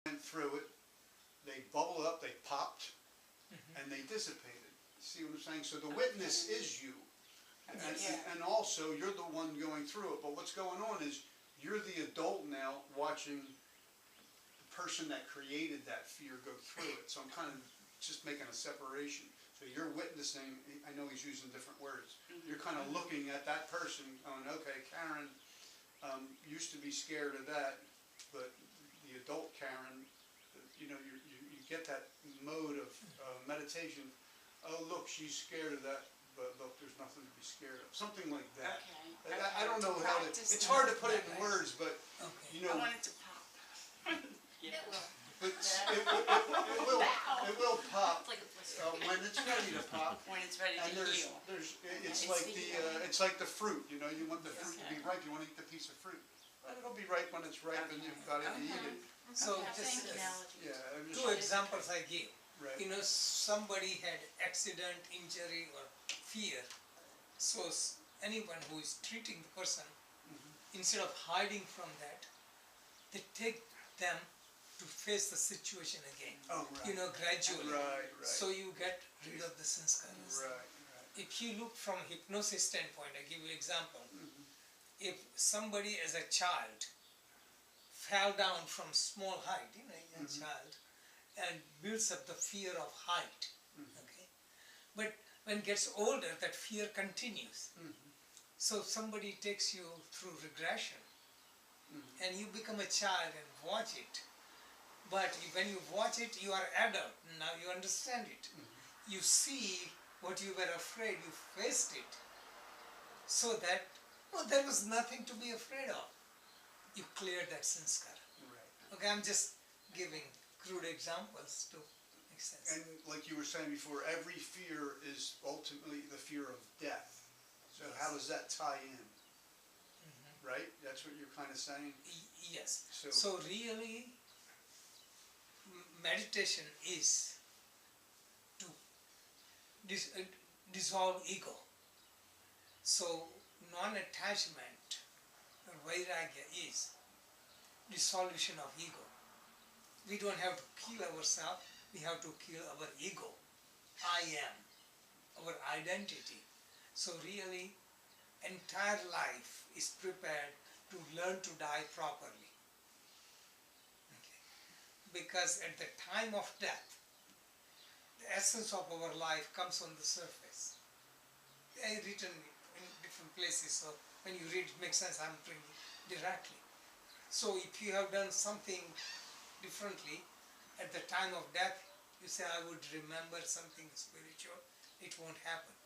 went through it, they bubbled up, they popped, and they dissipated. See what I'm saying? So the witness is you. And also, you're the one going through it. But what's going on is, you're the adult now watching the person that created that fear go through it. So I'm kind of just making a separation. So you're witnessing, I know he's using different words. You're kind of looking at that person going, okay, Karen used to be scared of that, but the adult Karen, you know, you get that mode of meditation. Oh, look, she's scared of that, but look, there's nothing to be scared of. Something like that. Okay. I don't know how to, it's hard to put it in words, but, you know. I want it to pop. It will. But it will pop when it's ready to pop. When it's ready And to heal. it's like the fruit, you know, you want the fruit to be ripe, you want to eat the piece of fruit. But it'll be ripe when it's ripe and you've got it to eat it. So Thank just you. Yeah, two examples I gave. Right. You know, somebody had accident, injury or fear. So anyone who is treating the person, instead of hiding from that, they take them to face the situation again. Oh, right. You know, gradually. Right. So you get rid of the sanskaras. Right. If you look from hypnosis standpoint, I give you an example. If somebody as a child fell down from small height, you know, a young child, and builds up the fear of height, okay? But when it gets older, that fear continues. So somebody takes you through regression, and you become a child and watch it. But when you watch it, you are adult. Now you understand it. You see what you were afraid, you faced it. So that, oh, there was nothing to be afraid of. You cleared that sanskara. Right. Okay, I'm just giving crude examples to make sense. And like you were saying before, every fear is ultimately the fear of death. So how does that tie in? Right? That's what you're kind of saying? Yes. So really, meditation is to dissolve ego. So non-attachment, vairagya, is dissolution of ego. We don't have to kill ourselves, we have to kill our ego. I am, our identity. So really, entire life is prepared to learn to die properly. Okay. Because at the time of death, the essence of our life comes on the surface. I written in different places, so when you read it makes sense, I'm bringing directly. So if you have done something differently, at the time of death, you say, I would remember something spiritual, it won't happen.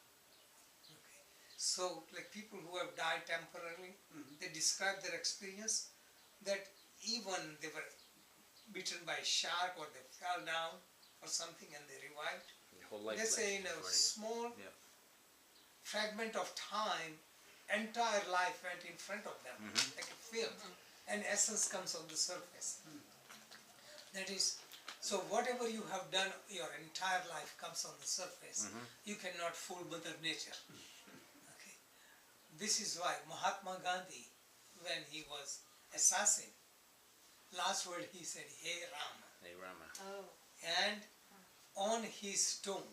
Okay. So like people who have died temporarily, they describe their experience that even they were bitten by a shark or they fell down or something and they revived. They say in a small fragment of time, entire life went in front of them, like a film, and essence comes on the surface. That is, so whatever you have done, your entire life comes on the surface. You cannot fool Mother Nature. Okay. This is why Mahatma Gandhi, when he was assassinated, last word he said, Hey Rama. Hey Rama. Oh. And on his tomb,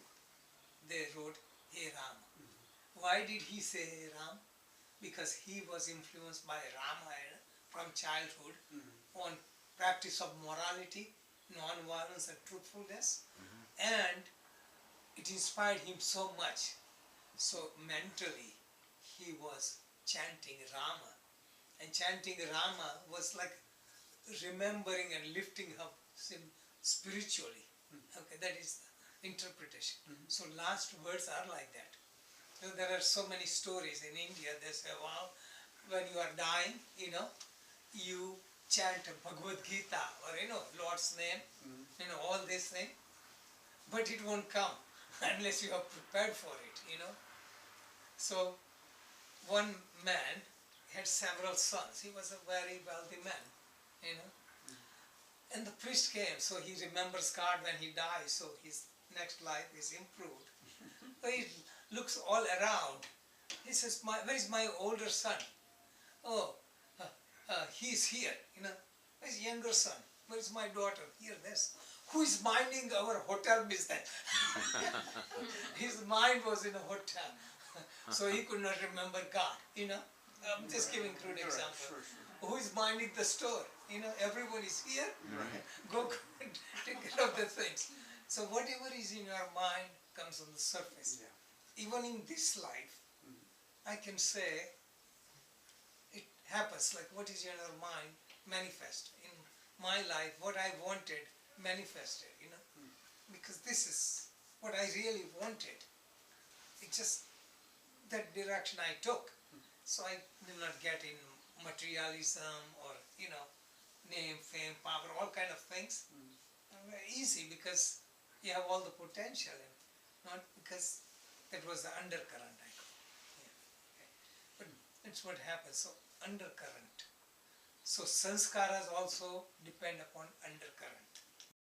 they wrote, Hey Rama. Why did he say Hey Ram? Because he was influenced by Ramayana from childhood on practice of morality, non-violence and truthfulness, and it inspired him so much. So mentally he was chanting Rama, and chanting Rama was like remembering and lifting up him spiritually. Okay, that is the interpretation. So last words are like that. So there are so many stories in India. They say, wow, when you are dying, you know, you chant Bhagavad Gita or, you know, Lord's name, you know, all this thing, but it won't come unless you are prepared for it, you know. So one man had several sons. He was a very wealthy man, you know. And the priest came, so he remembers God when he dies, so his next life is improved. So he looks all around. He says, where is my older son? Oh, he's here, you know. His younger son, where's my daughter? Hear this. Who is minding our hotel business? His mind was in a hotel. So he could not remember God, you know. I'm just giving crude Right, example. sure, sure. Who is minding the store? You know, everyone is here. Right. Go and take care of the things. So whatever is in your mind comes on the surface. Yeah. Even in this life, I can say it happens, like what is in your mind manifest. In my life, what I wanted manifested, you know, because this is what I really wanted. It just that direction I took. So I did not get in materialism or, you know, name, fame, power, all kind of things. Very easy because you have all the potential, and not because that was the undercurrent I call. Yeah. Okay. But that's what happens. So undercurrent. So sanskaras also depend upon undercurrent.